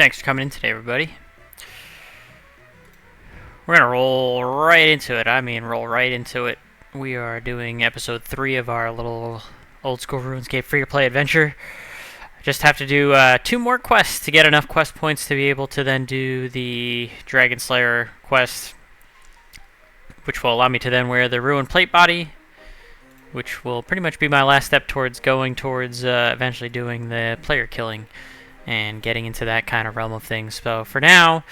Thanks for coming in today, everybody. We're gonna roll right into it. Roll right into it. We are doing episode 3 of our little old school RuneScape free-to-play adventure. Just have to do 2 more quests to get enough quest points to be able to then do the Dragon Slayer quest, which will allow me to then wear the Ruined Plate Body, which will pretty much be my last step towards going towards eventually doing the player killing and getting into that kind of realm of things. So for now,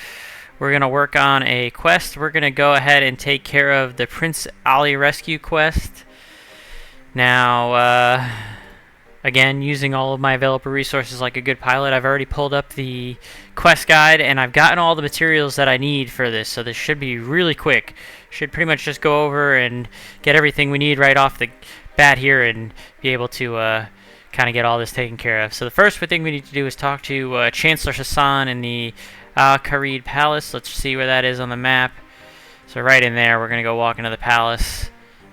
we're going to work on a quest. We're going to go ahead and take care of the Prince Ali rescue quest. Now, again, using all of my available resources like a good pilot, I've already pulled up the quest guide and I've gotten all the materials that I need for this, so this should be really quick. Should pretty much just go over and get everything we need right off the bat here and be able to kind of get all this taken care of. So the first thing we need to do is talk to Chancellor Hassan in the Al-Kharid Palace. Let's see where that is on the map. So right in there, we're going to go walk into the palace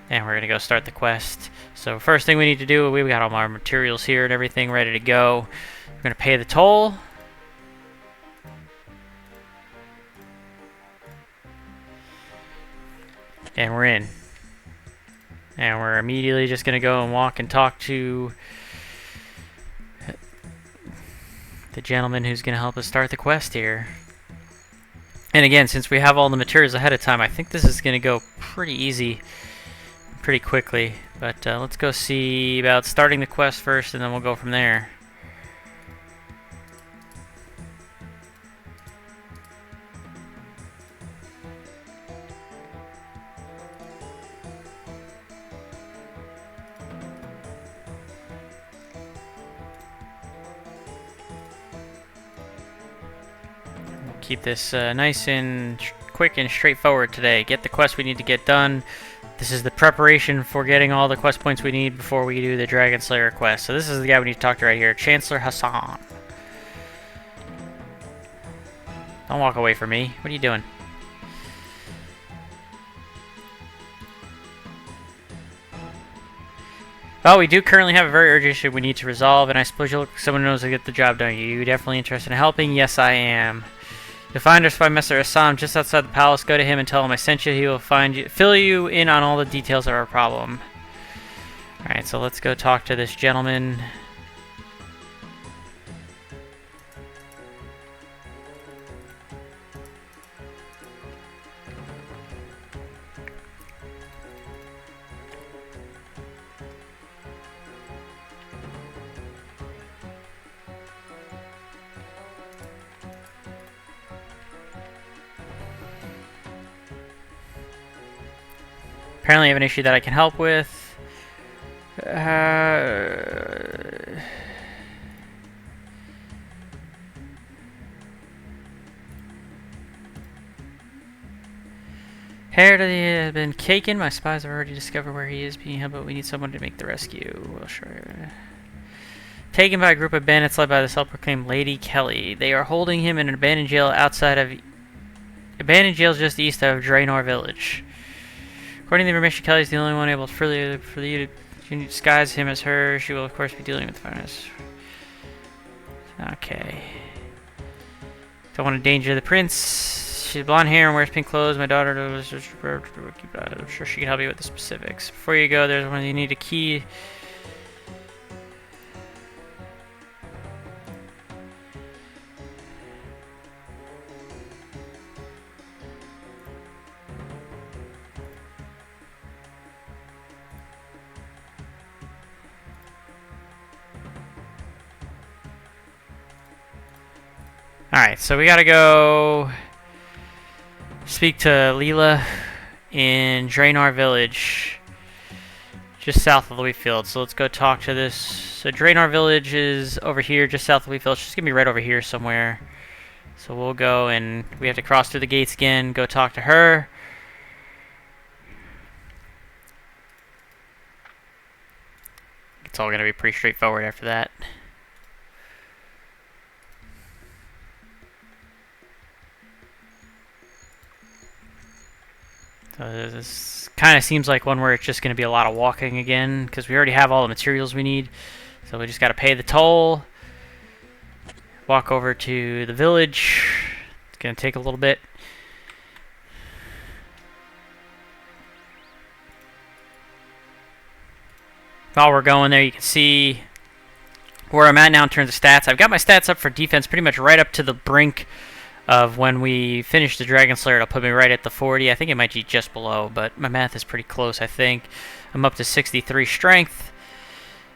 and we're going to go start the quest. So first thing we need to do, we've got all our materials here and everything ready to go. We're going to pay the toll. And we're in. And we're immediately just going to go and walk and talk to the gentleman who's going to help us start the quest here. And again, since we have all the materials ahead of time, I think this is going to go pretty easy, pretty quickly. But let's go see about starting the quest first, and then we'll go from there. Keep this nice and quick and straightforward today. Get the quest we need to get done. This is the preparation for getting all the quest points we need before we do the Dragon Slayer quest. So this is the guy we need to talk to right here, Chancellor Hassan. Don't walk away from me. What are you doing? Well, we do currently have a very urgent issue we need to resolve, and I suppose you'll look for someone who knows how to get the job done. Are you definitely interested in helping? Yes, I am. You'll find our spy Master Assam just outside the palace. Go to him and tell him I sent you. He will fill you in on all the details of our problem. Alright, so let's go talk to this gentleman. Apparently I have an issue that I can help with. Hair has been taken. My spies have already discovered where he is being held, but we need someone to make the rescue. Well, sure. Taken by a group of bandits led by the self-proclaimed Lady Kelly. They are holding him in an abandoned jail just east of Draenor Village. According to the information, Kelly is the only one able to freely disguise him as her. She will, of course, be dealing with the finance. Okay. Don't want to endanger the prince. She has blonde hair and wears pink clothes. My daughter knows. I'm sure she can help you with the specifics. Before you go, there's one you need a key. Alright, so we gotta go speak to Leela in Draenor Village, just south of the wheat field. So let's go talk to this. So Draenor Village is over here, just south of the wheat field. She's gonna be right over here somewhere. So we'll go and we have to cross through the gates again, go talk to her. It's all gonna be pretty straightforward after that. So this kind of seems like one where it's just going to be a lot of walking again, because we already have all the materials we need. So we just got to pay the toll. walk over to the village. It's going to take a little bit. While we're going there, you can see where I'm at now in terms of stats. I've got my stats up for defense pretty much right up to the brink of when we finish the Dragon Slayer. It'll put me right at the 40. I think it might be just below, but my math is pretty close, I think. I'm up to 63 strength,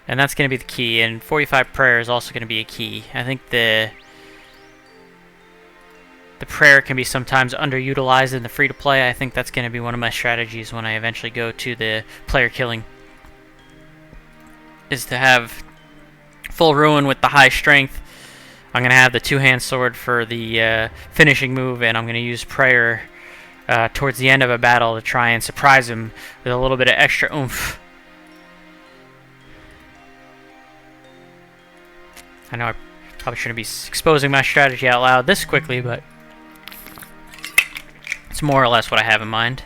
and that's going to be the key. And 45 prayer is also going to be a key. I think the prayer can be sometimes underutilized in the free-to-play. I think that's going to be one of my strategies when I eventually go to the player killing, is to have full ruin with the high strength. I'm going to have the two-hand sword for the finishing move, and I'm going to use prayer towards the end of a battle to try and surprise him with a little bit of extra oomph. I know I probably shouldn't be exposing my strategy out loud this quickly, but it's more or less what I have in mind.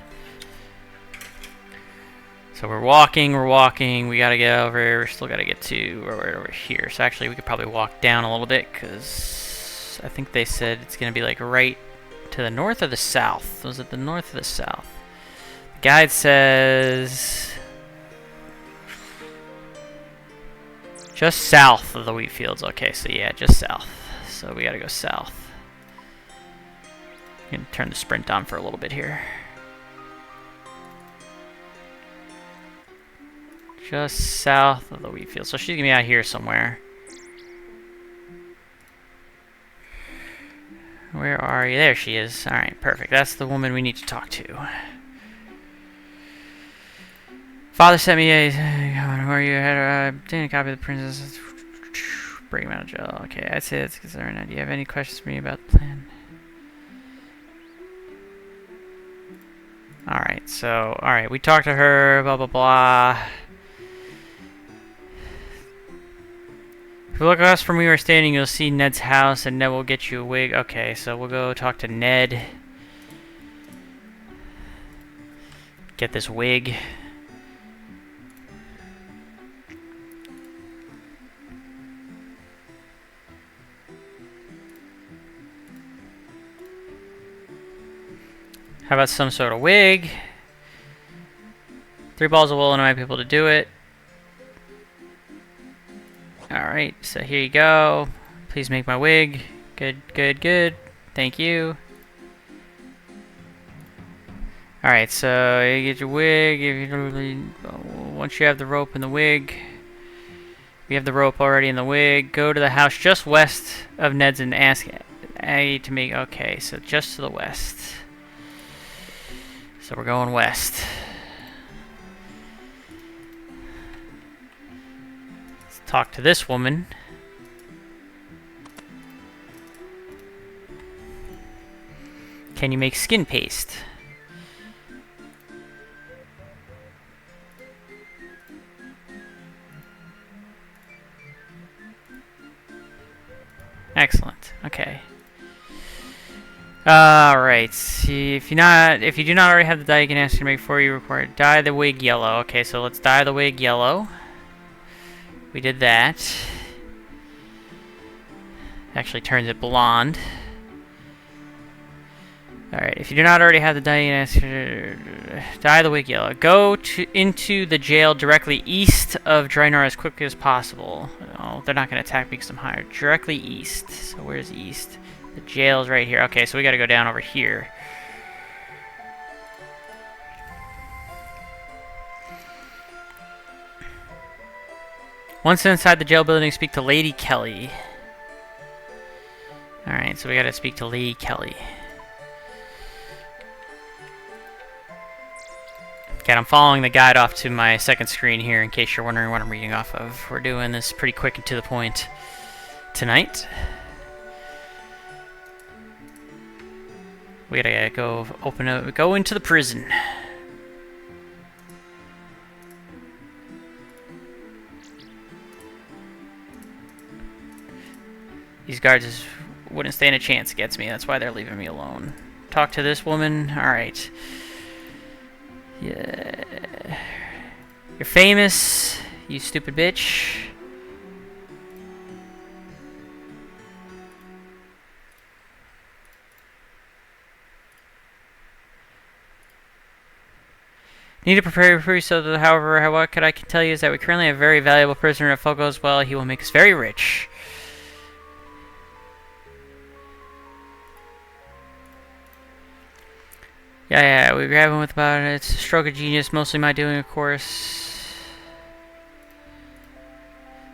So we're walking, we gotta get over here, we still gotta get to right over here. So actually we could probably walk down a little bit, because I think they said it's gonna be like right to the north or the south. Was it the north or the south? The guide says just south of the wheat fields. Okay, so yeah, just south. So we gotta go south. I'm gonna turn the sprint on for a little bit here. Just south of the wheat field. So she's gonna be out here somewhere. Where are you? There she is. Alright, perfect. That's the woman we need to talk to. Father sent me a... Where you had a copy of the princess. Bring him out of jail. Okay, I'd say that's concerned. Do you have any questions for me about the plan? Alright, so... Alright, we talked to her, blah, blah, blah. If you look across from where we were standing, you'll see Ned's house, and Ned will get you a wig. Okay, so we'll go talk to Ned. Get this wig. How about some sort of wig? 3 balls of wool and I might be able to do it. Alright, so here you go. Please make my wig. Good, good, good. Thank you. Alright, so you get your wig. Once you have the rope and the wig, we have the rope already in the wig. Go to the house just west of Ned's and ask Aggie to make... Okay, so just to the west. So we're going west. Talk to this woman. Can you make skin paste? Excellent. Okay. Alright. See, if you do not already have the dye, you can ask her to make for you. Require dye the wig yellow. Okay, so let's dye the wig yellow. We did that. Actually turns it blonde. Alright, if you do not already have the dye, dye the wig yellow. Go into the jail directly east of Draenor as quickly as possible. Oh, they're not going to attack me because I'm higher. Directly east. So where's east? The jail's right here. Okay, so we got to go down over here. Once inside the jail building, speak to Lady Kelly. Alright, so we gotta speak to Lady Kelly. Okay, I'm following the guide off to my second screen here in case you're wondering what I'm reading off of. We're doing this pretty quick and to the point tonight. We gotta go into the prison. These guards just wouldn't stand a chance against me. That's why they're leaving me alone. Talk to this woman. Alright. Yeah. You're famous, you stupid bitch. Need to prepare for so that, however, what could I can tell you is that we currently have a very valuable prisoner. If all goes well, he will make us very rich. Yeah, we grab him with about it. It's a stroke of genius, mostly my doing, of course.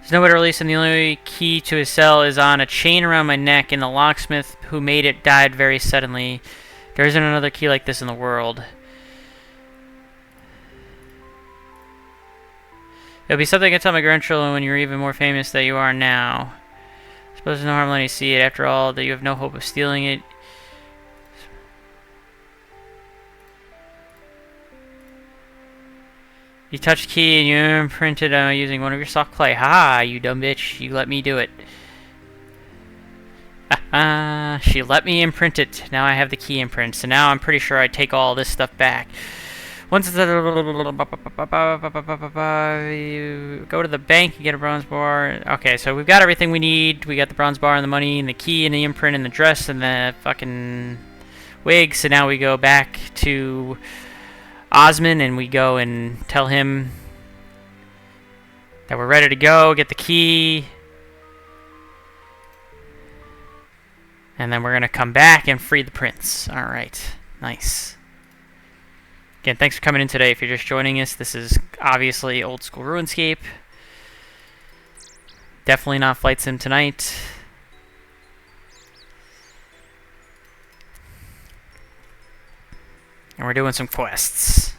There's no way to release him. The only key to his cell is on a chain around my neck, and the locksmith who made it died very suddenly. There isn't another key like this in the world. It'll be something I can tell my grandchildren when you're even more famous than you are now. I suppose there's no harm letting you see it. After all, that you have no hope of stealing it. You touch the key and you imprint it using one of your soft clay. Ha! You dumb bitch. You let me do it. She let me imprint it. Now I have the key imprint. So now I'm pretty sure I take all this stuff back. Once it's you go to the bank, you get a bronze bar. Okay, so we've got everything we need. We got the bronze bar and the money and the key and the imprint and the dress and the fucking wig. So now we go back to Osmond and we go and tell him that we're ready to go, get the key, and then we're going to come back and free the prince. Alright, nice. Again, thanks for coming in today. If you're just joining us, this is obviously Old School RuneScape. Definitely not Flight Sim tonight. And we're doing some quests.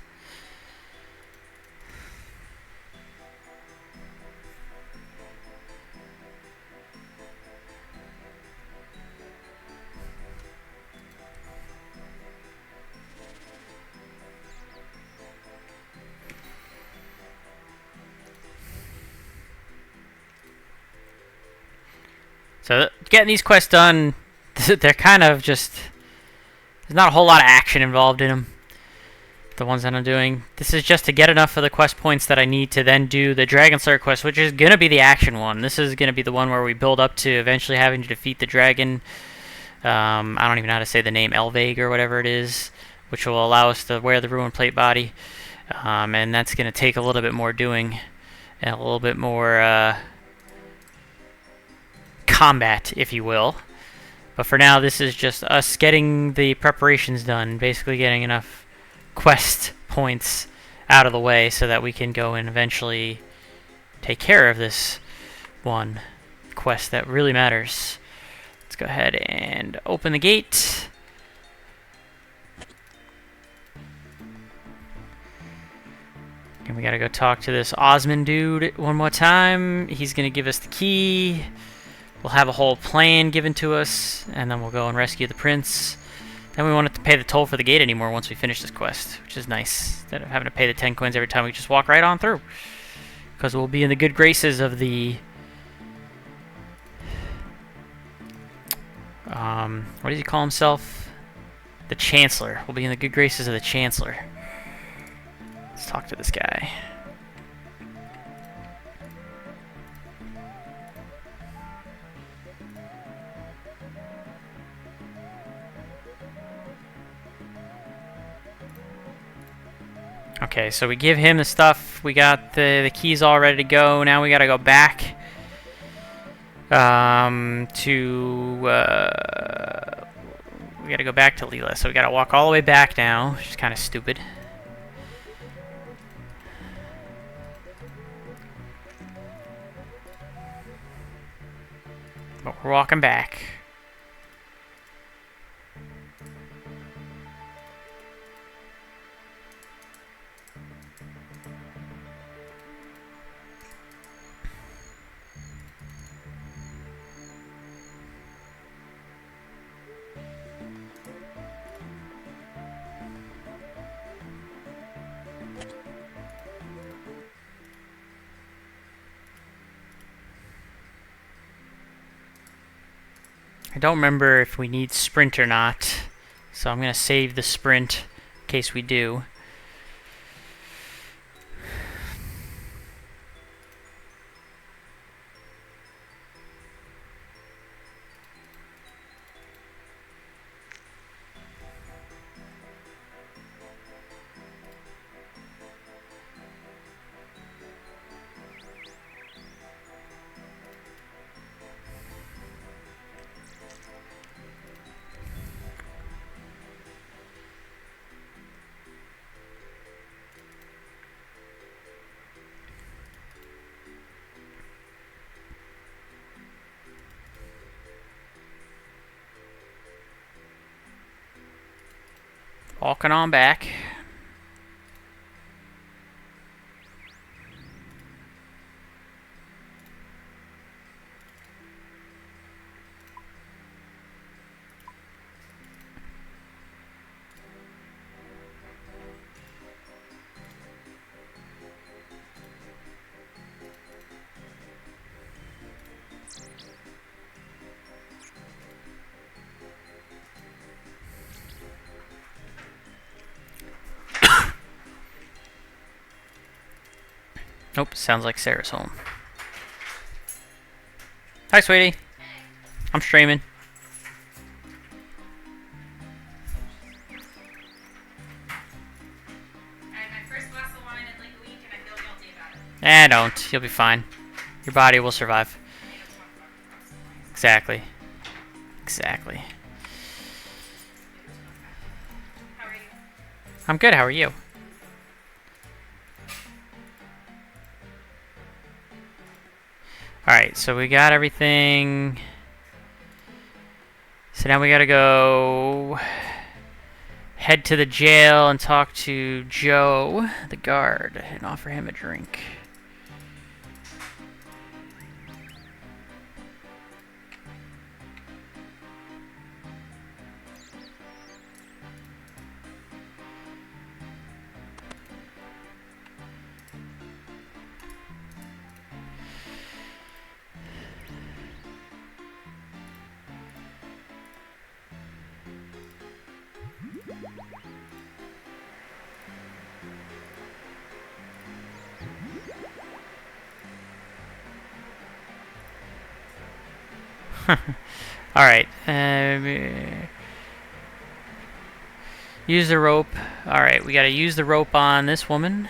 So getting these quests done, they're kind of just... There's not a whole lot of action involved in them. The ones that I'm doing. This is just to get enough of the quest points that I need to then do the Dragon Slayer quest, which is going to be the action one. This is going to be the one where we build up to eventually having to defeat the dragon. I don't even know how to say the name, Elvaig or whatever it is, which will allow us to wear the Ruin Plate body. And that's going to take a little bit more doing and a little bit more combat, if you will. But for now, this is just us getting the preparations done, basically getting enough quest points out of the way so that we can go and eventually take care of this one quest that really matters. Let's go ahead and open the gate. And we gotta go talk to this Osmond dude one more time. He's gonna give us the key. We'll have a whole plan given to us, and then we'll go and rescue the prince. Then we won't have to pay the toll for the gate anymore once we finish this quest, which is nice. Instead of having to pay the 10 coins every time, we just walk right on through. Because we'll be in the good graces of the... what does he call himself? The Chancellor. We'll be in the good graces of the Chancellor. Let's talk to this guy. Okay, so we give him the stuff. We got the keys all ready to go. Now we gotta go back we gotta go back to Leela. So we gotta walk all the way back now, which is kind of stupid. But we're walking back. I don't remember if we need sprint or not, so I'm going to save the sprint in case we do. Walking on back. Nope, sounds like Sarah's home. Hi, sweetie. I'm streaming. I had my first glass of wine in like a week and I feel guilty about it. Don't. You'll be fine. Your body will survive. Exactly. Exactly. How are you? I'm good. How are you? Alright, so we got everything. So now we gotta go head to the jail and talk to Joe, the guard, and offer him a drink. Alright. Use the rope. Alright, we gotta use the rope on this woman.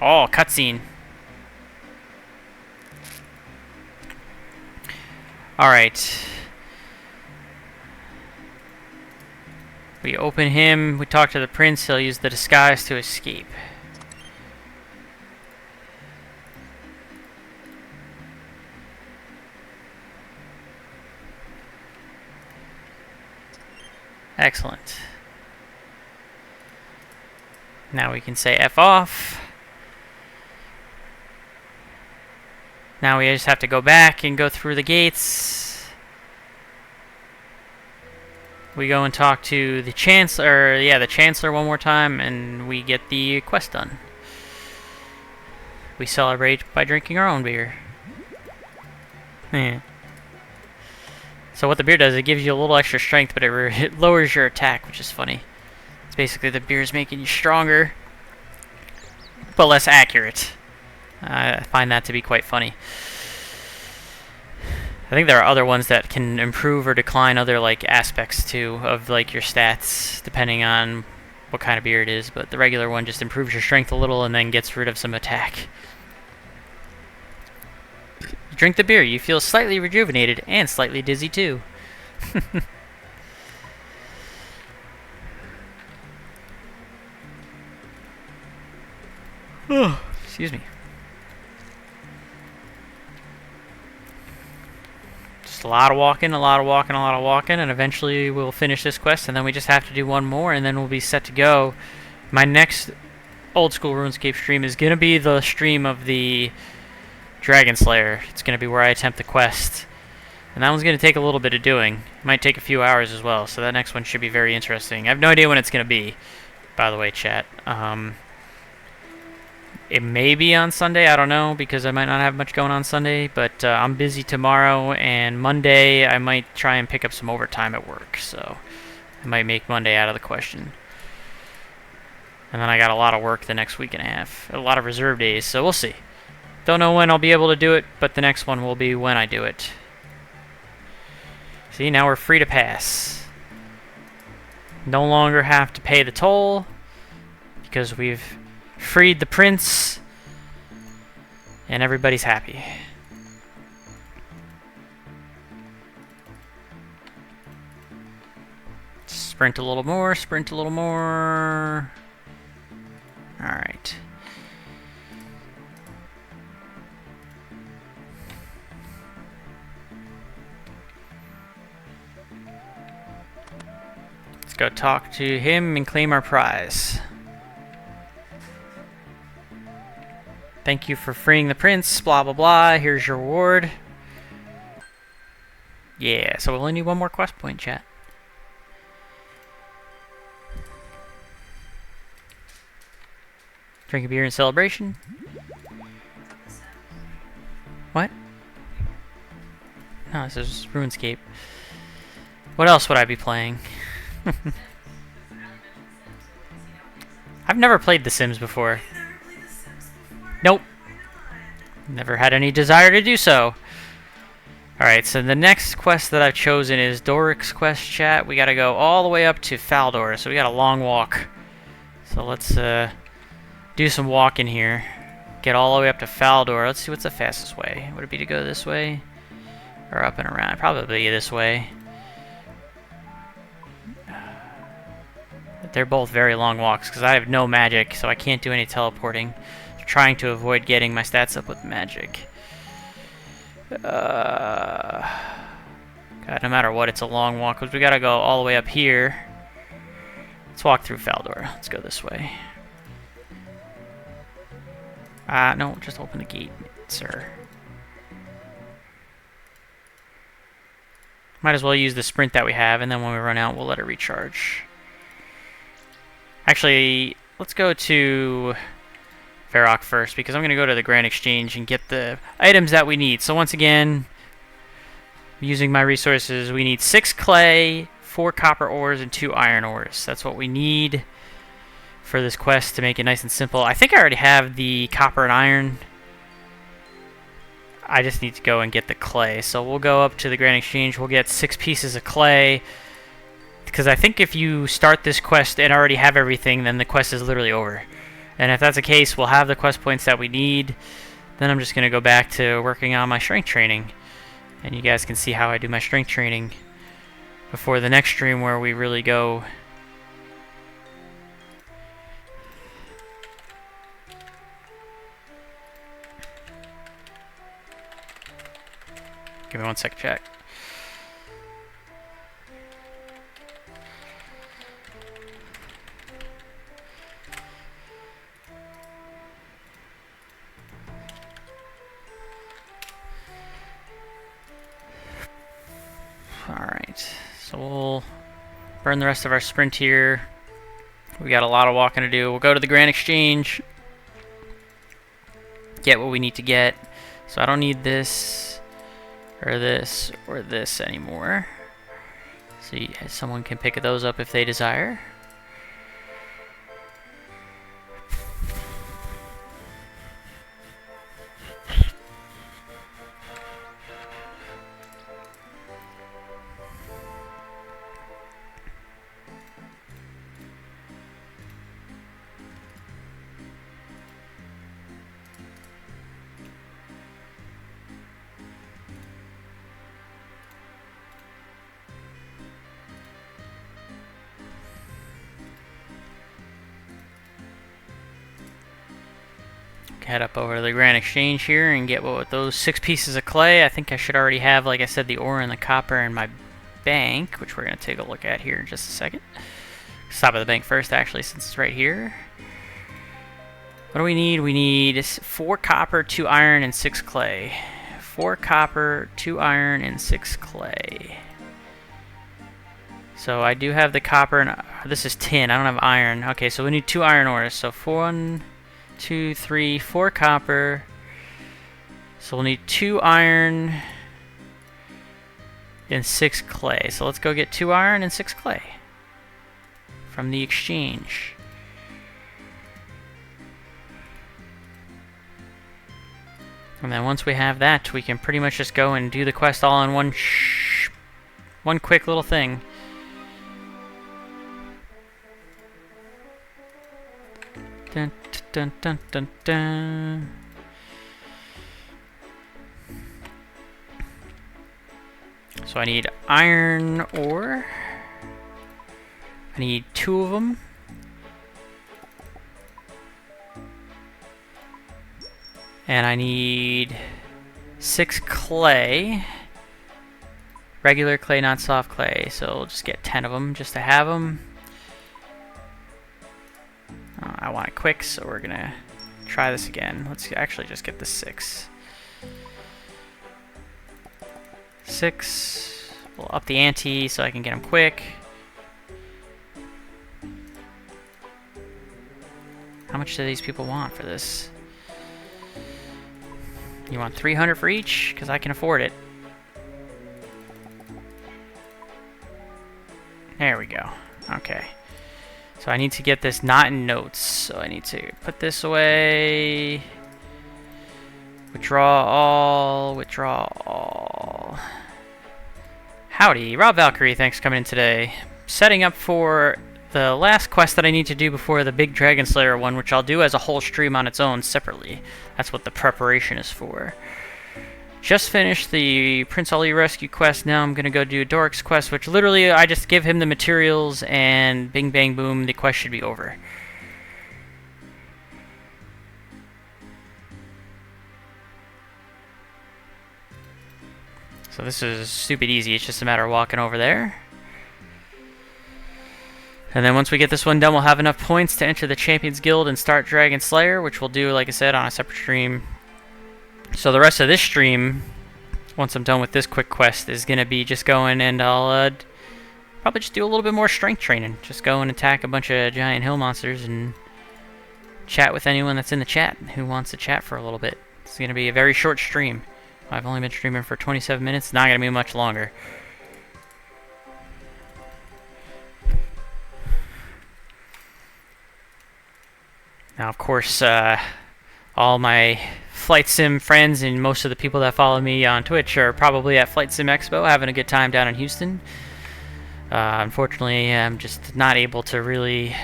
Oh, cutscene. Alright. We open him, we talk to the prince, he'll use the disguise to escape. Excellent. Now we can say F off. Now we just have to go back and go through the gates. We go and talk to the Chancellor, the Chancellor one more time, and we get the quest done. We celebrate by drinking our own beer. Yeah. So what the beer does, it gives you a little extra strength, but it lowers your attack, which is funny. It's basically the beer's making you stronger, but less accurate. I find that to be quite funny. I think there are other ones that can improve or decline other like aspects too of like your stats depending on what kind of beer it is, but the regular one just improves your strength a little and then gets rid of some attack. You drink the beer, you feel slightly rejuvenated and slightly dizzy too. Oh, excuse me. Just a lot of walking, a lot of walking, a lot of walking, and eventually we'll finish this quest, and then we just have to do one more, and then we'll be set to go. My next old school RuneScape stream is going to be the stream of the Dragon Slayer. It's going to be where I attempt the quest. And that one's going to take a little bit of doing. It might take a few hours as well, so that next one should be very interesting. I have no idea when it's going to be, by the way, chat. It may be on Sunday, I don't know, because I might not have much going on Sunday, but I'm busy tomorrow, and Monday I might try and pick up some overtime at work, so I might make Monday out of the question. And then I got a lot of work the next week and a half, a lot of reserve days, so we'll see. Don't know when I'll be able to do it, but the next one will be when I do it. See, now we're free to pass. No longer have to pay the toll, because we've freed the prince, and everybody's happy. Sprint a little more, sprint a little more. Alright. go talk to him and claim our prize. Thank you for freeing the prince, blah blah blah, here's your reward. Yeah, so we'll only need one more quest point, chat. Drink a beer in celebration. What? No, this is RuneScape. What else would I be playing? I've never played The Sims before. Nope. Never had any desire to do so. Alright, so the next quest that I've chosen is Doric's quest, chat. We gotta go all the way up to Faldor, so we got a long walk. So let's do some walking here. Get all the way up to Faldor. Let's see what's the fastest way. Would it be to go this way? Or up and around? Probably this way. They're both very long walks, because I have no magic, so I can't do any teleporting. I'm trying to avoid getting my stats up with magic. God, no matter what, it's a long walk, because we gotta go all the way up here. Let's walk through Faldor. Let's go this way. No, just open the gate, sir. Might as well use the sprint that we have, and then when we run out, we'll let it recharge. Actually, let's go to Varrock first, because I'm going to go to the Grand Exchange and get the items that we need. So once again, using my resources, we need 6 clay, 4 copper ores, and 2 iron ores. That's what we need for this quest to make it nice and simple. I think I already have the copper and iron. I just need to go and get the clay. So we'll go up to the Grand Exchange. We'll get 6 pieces of clay. Because I think if you start this quest and already have everything, then the quest is literally over. And if that's the case, we'll have the quest points that we need. Then I'm just going to go back to working on my strength training. And you guys can see how I do my strength training before the next stream where we really go. Give me one sec, chat. Alright, so we'll burn the rest of our sprint here. We got a lot of walking to do. We'll go to the Grand Exchange, get what we need to get. So I don't need this, or this, or this anymore. So someone can pick those up if they desire. Head up over to the Grand Exchange here and get what with those 6 pieces of clay. I think I should already have, like I said, the ore and the copper in my bank, which we're going to take a look at here in just a second. Stop at the bank first, actually, since it's right here. What do we need? We need 4 copper, 2 iron, and 6 clay. 4 copper, 2 iron, and 6 clay. So I do have the copper, and this is tin. I don't have iron. Okay, so we need 2 iron ores. So 1, 2, 3, 4 copper. So we'll need 2 iron and 6 clay. So let's go get 2 iron and 6 clay from the exchange. And then once we have that, we can pretty much just go and do the quest all in one quick little thing. Dun, dun, dun, dun, dun. So I need iron ore. I need 2 of them. And I need 6 clay. regular clay, not soft clay. So we'll just get 10 of them just to have them. I want it quick, so we're gonna try this again. Let's actually just get the 6. 6. We'll up the ante so I can get them quick. How much do these people want for this? You want 300 for each? Because I can afford it. There we go. Okay. So I need to get this not in notes. So I need to put this away. Withdraw all. Withdraw all. Howdy. Rob Valkyrie, thanks for coming in today. Setting up for the last quest that I need to do before the big Dragon Slayer one, which I'll do as a whole stream on its own separately. That's what the preparation is for. Just finished the Prince Ali rescue quest. Now I'm gonna go do Doric's quest, which literally I just give him the materials and bing bang boom, the quest should be over. So this is stupid easy. It's just a matter of walking over there. And then once we get this one done, we'll have enough points to enter the Champions Guild and start Dragon Slayer, which we'll do, like I said, on a separate stream. So the rest of this stream, once I'm done with this quick quest, is going to be just going and I'll probably just do a little bit more strength training. Just go and attack a bunch of giant hill monsters and chat with anyone that's in the chat who wants to chat for a little bit. It's going to be a very short stream. I've only been streaming for 27 minutes. It's not going to be much longer. Now, of course, all my Flight Sim friends and most of the people that follow me on Twitch are probably at Flight Sim Expo having a good time down in Houston. Unfortunately, I'm just not able to really...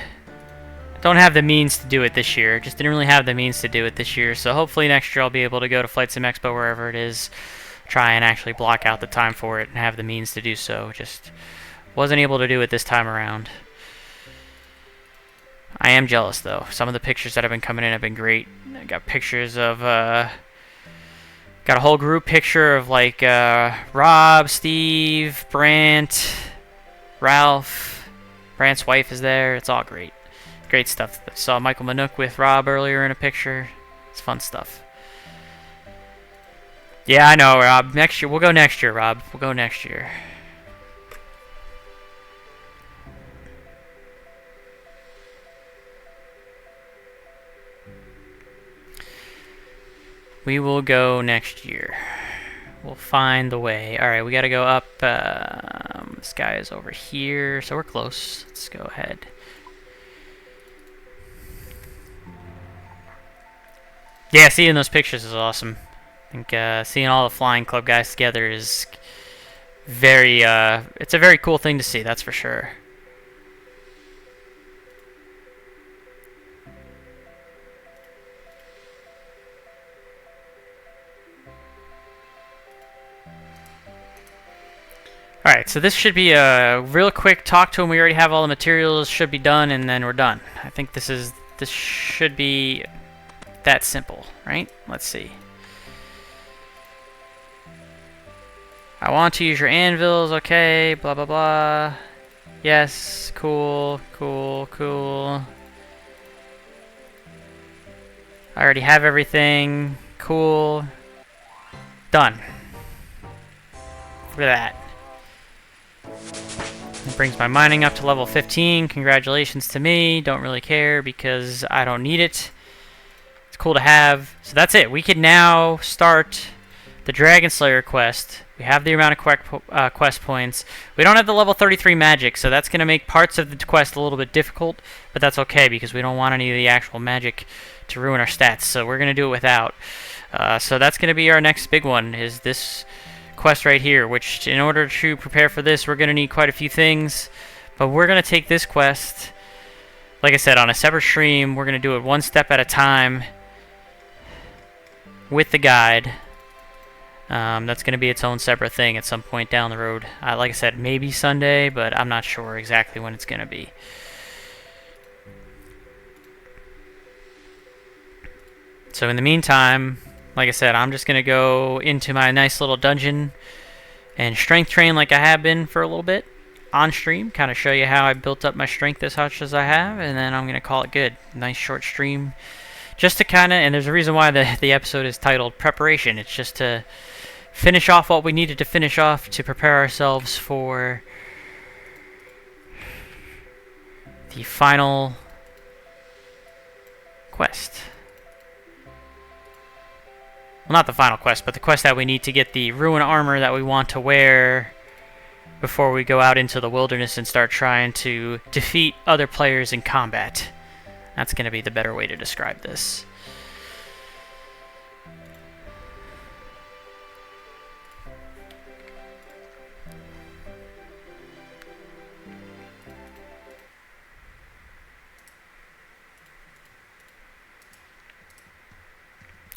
Don't have the means to do it this year. Just didn't really have the means to do it this year. So hopefully next year I'll be able to go to Flight Sim Expo, wherever it is, try and actually block out the time for it and have the means to do so. Just wasn't able to do it this time around. I am jealous, though. Some of the pictures that have been coming in have been great. I got pictures of, got a whole group picture of, like, Rob, Steve, Brant, Ralph. Brant's wife is there. It's all great. Great stuff. I saw Michael Manook with Rob earlier in a picture. It's fun stuff. Yeah, I know, Rob. Next year. We'll go next year, Rob. We'll go next year. We will go next year. We'll find the way. Alright, we gotta go up. This guy is over here, so we're close. Let's go ahead. Yeah, seeing those pictures is awesome. I think seeing all the Flying Club guys together is very, it's a very cool thing to see, that's for sure. Alright, so this should be a real quick talk to him. We already have all the materials, should be done, and then we're done. I think this should be that simple, right? Let's see. I want to use your anvils, okay, blah blah blah. Yes, cool, cool, cool. I already have everything, cool. Done. Look at that. It brings my mining up to level 15. Congratulations to me. Don't really care because I don't need it. It's cool to have. So that's it. We can now start the Dragon Slayer quest. We have the amount of quest points. We don't have the level 33 magic, so that's going to make parts of the quest a little bit difficult, but that's okay because we don't want any of the actual magic to ruin our stats, so we're going to do it without. So that's going to be our next big one, is this quest right here, which in order to prepare for this, we're going to need quite a few things, but we're going to take this quest, like I said, on a separate stream. We're going to do it one step at a time with the guide. That's going to be its own separate thing at some point down the road. Like I said, maybe Sunday, but I'm not sure exactly when it's going to be. So in the meantime, like I said, I'm just going to go into my nice little dungeon and strength train like I have been for a little bit on stream, kind of show you how I built up my strength as much as I have, and then I'm going to call it good. Nice short stream. Just to kind of, and there's a reason why the episode is titled Preparation. It's just to finish off what we needed to finish off to prepare ourselves for the final quest. Well, not the final quest, but the quest that we need to get the ruin armor that we want to wear before we go out into the wilderness and start trying to defeat other players in combat. That's going to be the better way to describe this.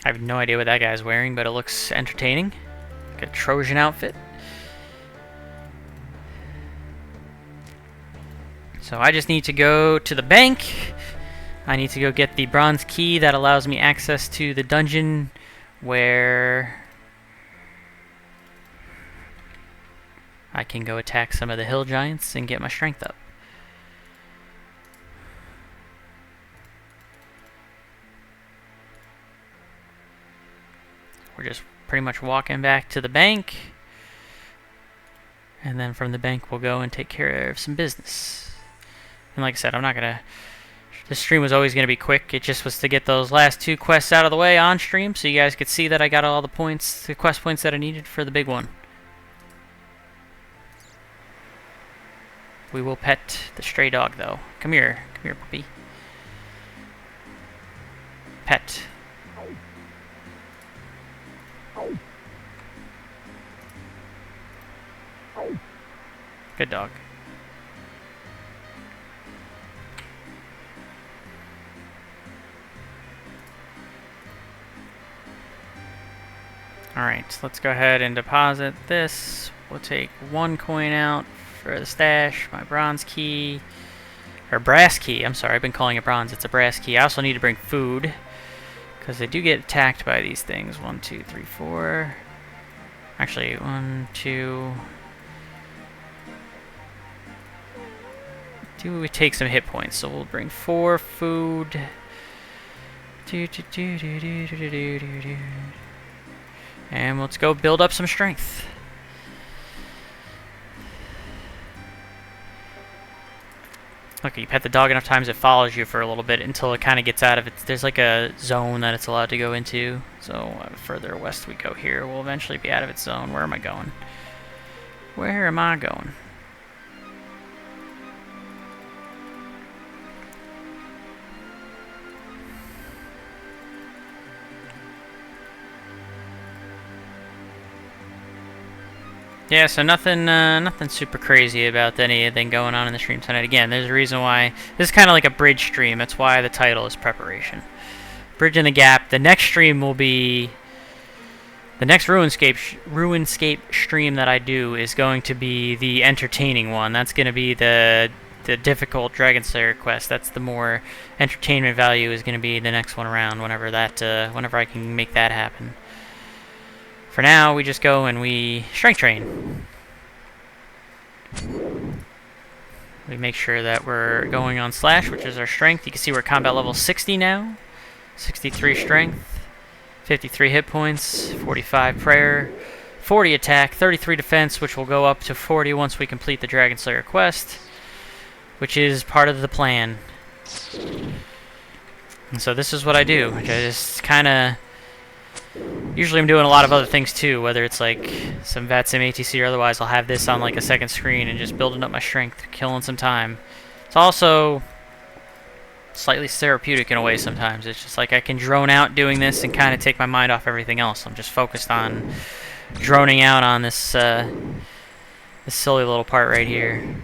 I have no idea what that guy's wearing, but it looks entertaining. Like a Trojan outfit. So I just need to go to the bank. I need to go get the bronze key that allows me access to the dungeon where I can go attack some of the hill giants and get my strength up. We're just pretty much walking back to the bank. And then from the bank we'll go and take care of some business. And like I said, I'm not gonna... This stream was always gonna be quick. It just was to get those last 2 quests out of the way on stream, so you guys could see that I got all the points, the quest points that I needed for the big one. We will pet the stray dog, though. Come here, puppy. Pet. Good dog. Alright, let's go ahead and deposit this. We'll take 1 coin out for the stash, my bronze key, or brass key, I'm sorry, I've been calling it bronze, it's a brass key. I also need to bring food, because they do get attacked by these things. 1, 2, 3, 4. Actually, 1, 2... Do we take some hit points? So we'll bring 4 food. And let's go build up some strength. Look, you pet the dog enough times, it follows you for a little bit until it kind of gets out of it. There's like a zone that it's allowed to go into. So further west we go here, we'll eventually be out of its zone. Where am I going? Where am I going? Yeah, so nothing super crazy about anything going on in the stream tonight. Again, there's a reason why this is kind of like a bridge stream. That's why the title is Preparation. Bridging the gap. The next stream will be the next RuneScape stream that I do is going to be the entertaining one. That's going to be the difficult Dragon Slayer quest. That's the more entertainment value is going to be the next one around. Whenever I can make that happen. For now, we just go and we strength train. We make sure that we're going on slash, which is our strength. You can see we're combat level 60 now. 63 strength, 53 hit points, 45 prayer, 40 attack, 33 defense, which will go up to 40 once we complete the Dragon Slayer quest, which is part of the plan. And so this is what I do. I just kind of... Usually I'm doing a lot of other things too, whether it's like some VATSIM ATC or otherwise. I'll have this on like a second screen and just building up my strength, killing some time. It's also slightly therapeutic in a way sometimes. It's just like I can drone out doing this and kind of take my mind off everything else. I'm just focused on droning out on this, this silly little part right here.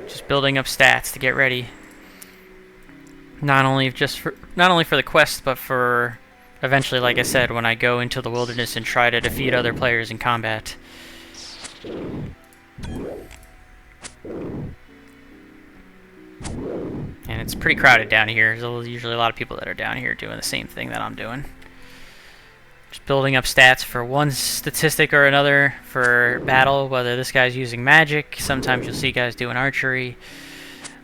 Just building up stats to get ready. Not only for the quest, but for eventually, like I said, when I go into the wilderness and try to defeat other players in combat. And it's pretty crowded down here. There's usually a lot of people that are down here doing the same thing that I'm doing. Just building up stats for one statistic or another for battle, whether this guy's using magic. Sometimes you'll see guys doing archery.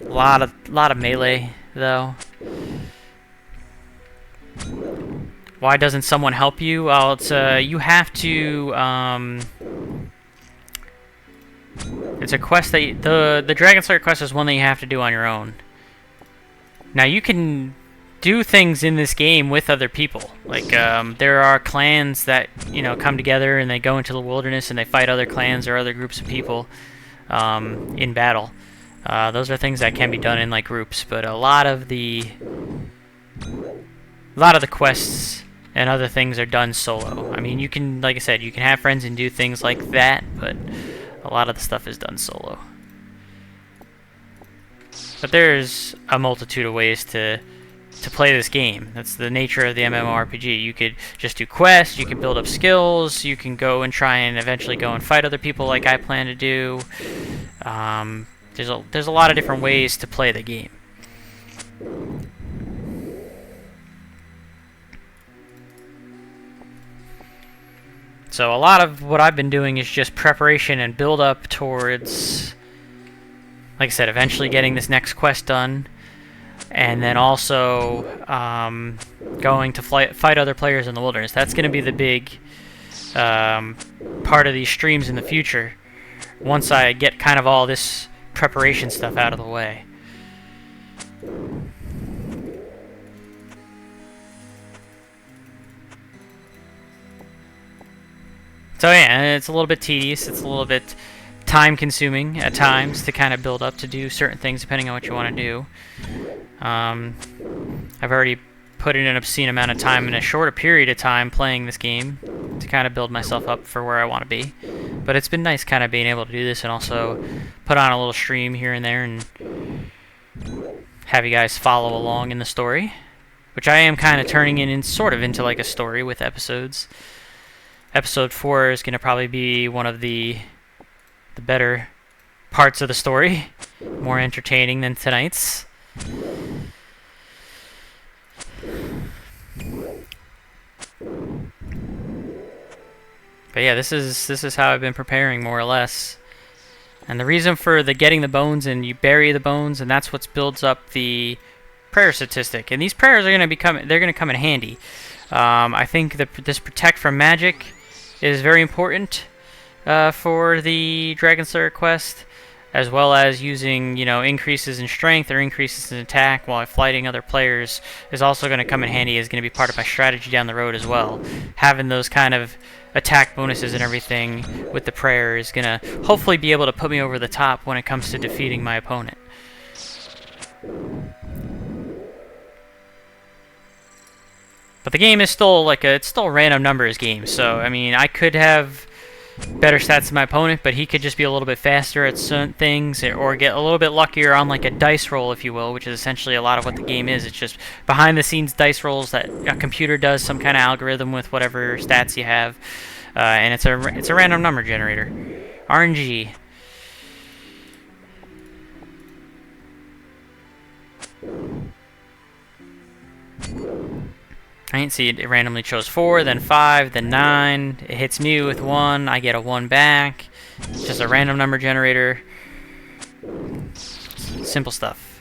A lot of melee, though. Why doesn't someone help you? Well, it's you have to. It's a quest that the Dragon Slayer quest is one that you have to do on your own. Now you can do things in this game with other people. Like there are clans that come together and they go into the wilderness and they fight other clans or other groups of people in battle. Those are things that can be done in like groups, but a lot of the quests and other things are done solo. I mean, you can, like I said, you can have friends and do things like that, but a lot of the stuff is done solo. But there's a multitude of ways to play this game. That's the nature of the MMORPG. You could just do quests, you can build up skills, you can go and try and eventually go and fight other people like I plan to do. There's a lot of different ways to play the game. So a lot of what I've been doing is just preparation and build up towards, like I said, eventually getting this next quest done, and then also going to fight other players in the wilderness. That's going to be the big part of these streams in the future, once I get kind of all this preparation stuff out of the way. So yeah, it's a little bit tedious, it's a little bit time-consuming at times to kind of build up to do certain things depending on what you want to do. I've already put in an obscene amount of time in a shorter period of time playing this game to kind of build myself up for where I want to be. But it's been nice kind of being able to do this and also put on a little stream here and there and have you guys follow along in the story, which I am kind of turning it in sort of into like a story with episodes. Episode 4 is going to probably be one of the better parts of the story, more entertaining than tonight's. But yeah, this is how I've been preparing more or less. And the reason for the getting the bones, and you bury the bones, and that's what builds up the prayer statistic. And these prayers are going to come in handy. I think that this protect from magic is very important for the Dragon Slayer quest, as well as using increases in strength or increases in attack while fighting other players is also going to come in handy. Is going to be part of my strategy down the road as well. Having those kind of attack bonuses and everything with the prayer is going to hopefully be able to put me over the top when it comes to defeating my opponent. But the game is still it's still a random numbers game, so I mean I could have better stats than my opponent, but he could just be a little bit faster at certain things, or get a little bit luckier on like a dice roll, if you will, which is essentially a lot of what the game is. It's just behind the scenes dice rolls that a computer does, some kind of algorithm with whatever stats you have, and it's a random number generator, RNG. Right, see, it randomly chose 4, then 5, then 9. It hits me with 1. I get a 1 back. It's just a random number generator. Simple stuff.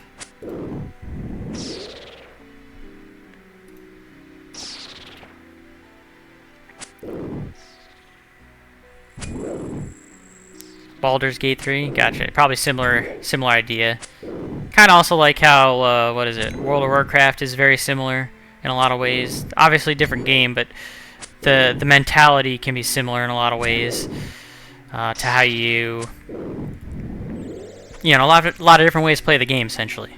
Baldur's Gate 3, gotcha. Probably similar idea. Kind of also like how what is it? World of Warcraft is very similar in a lot of ways. Obviously different game, but the mentality can be similar in a lot of ways to how a lot of different ways to play the game essentially.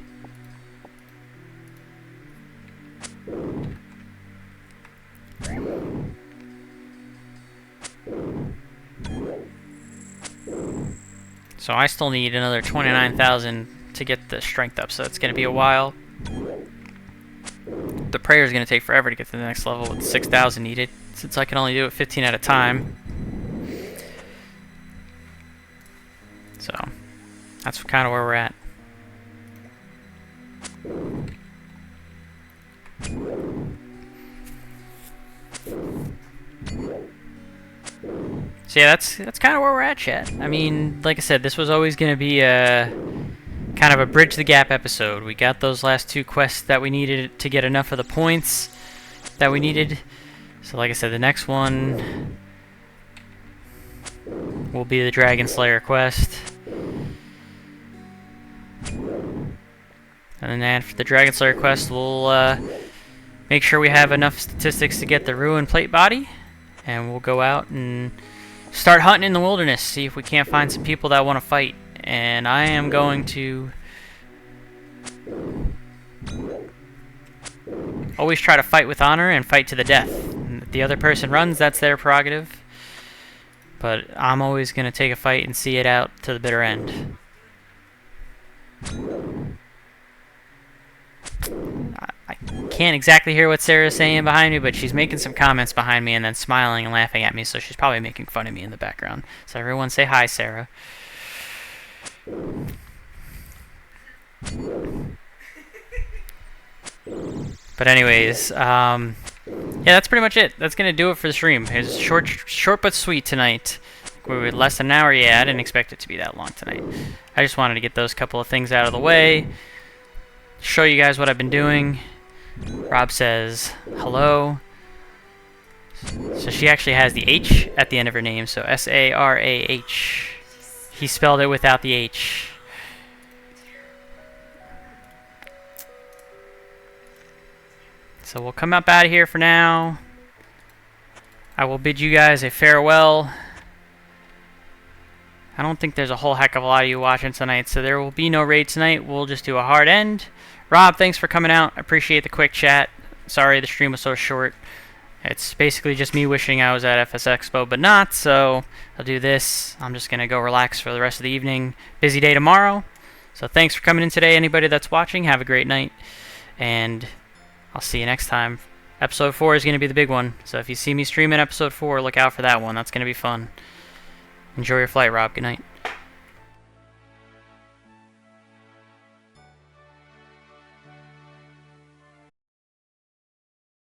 So I still need another 29,000 to get the strength up, so it's going to be a while. The prayer is going to take forever to get to the next level with 6,000 needed, since I can only do it 15 at a time. So that's kind of where we're at. So yeah, that's kind of where we're at, chat. I mean, like I said, this was always going to be a kind of a bridge the gap episode. We got those last 2 quests that we needed to get enough of the points that we needed. So like I said, the next one will be the Dragon Slayer quest. And then after the Dragon Slayer quest, we'll make sure we have enough statistics to get the Ruined Plate Body. And we'll go out and start hunting in the wilderness, see if we can't find some people that want to fight. And I am going to always try to fight with honor and fight to the death. And if the other person runs, that's their prerogative. But I'm always going to take a fight and see it out to the bitter end. I can't exactly hear what Sarah's saying behind me, but she's making some comments behind me and then smiling and laughing at me, so she's probably making fun of me in the background. So everyone say hi, Sarah. But anyways, yeah, that's pretty much it. That's gonna do it for the stream. It was short but sweet tonight. We were less than an hour. Yeah, I didn't expect it to be that long tonight. I just wanted to get those couple of things out of the way, show you guys what I've been doing. Rob says hello. So she actually has the H at the end of her name, so S-A-R-A-H. He spelled it without the H. So we'll come up out of here for now. I will bid you guys a farewell. I don't think there's a whole heck of a lot of you watching tonight, so there will be no raid tonight. We'll just do a hard end. Rob, thanks for coming out. I appreciate the quick chat. Sorry the stream was so short. It's basically just me wishing I was at FS Expo, but not, so I'll do this. I'm just going to go relax for the rest of the evening. Busy day tomorrow. So thanks for coming in today, anybody that's watching. Have a great night, and I'll see you next time. Episode 4 is going to be the big one, so if you see me streaming Episode 4, look out for that one. That's going to be fun. Enjoy your flight, Rob. Good night.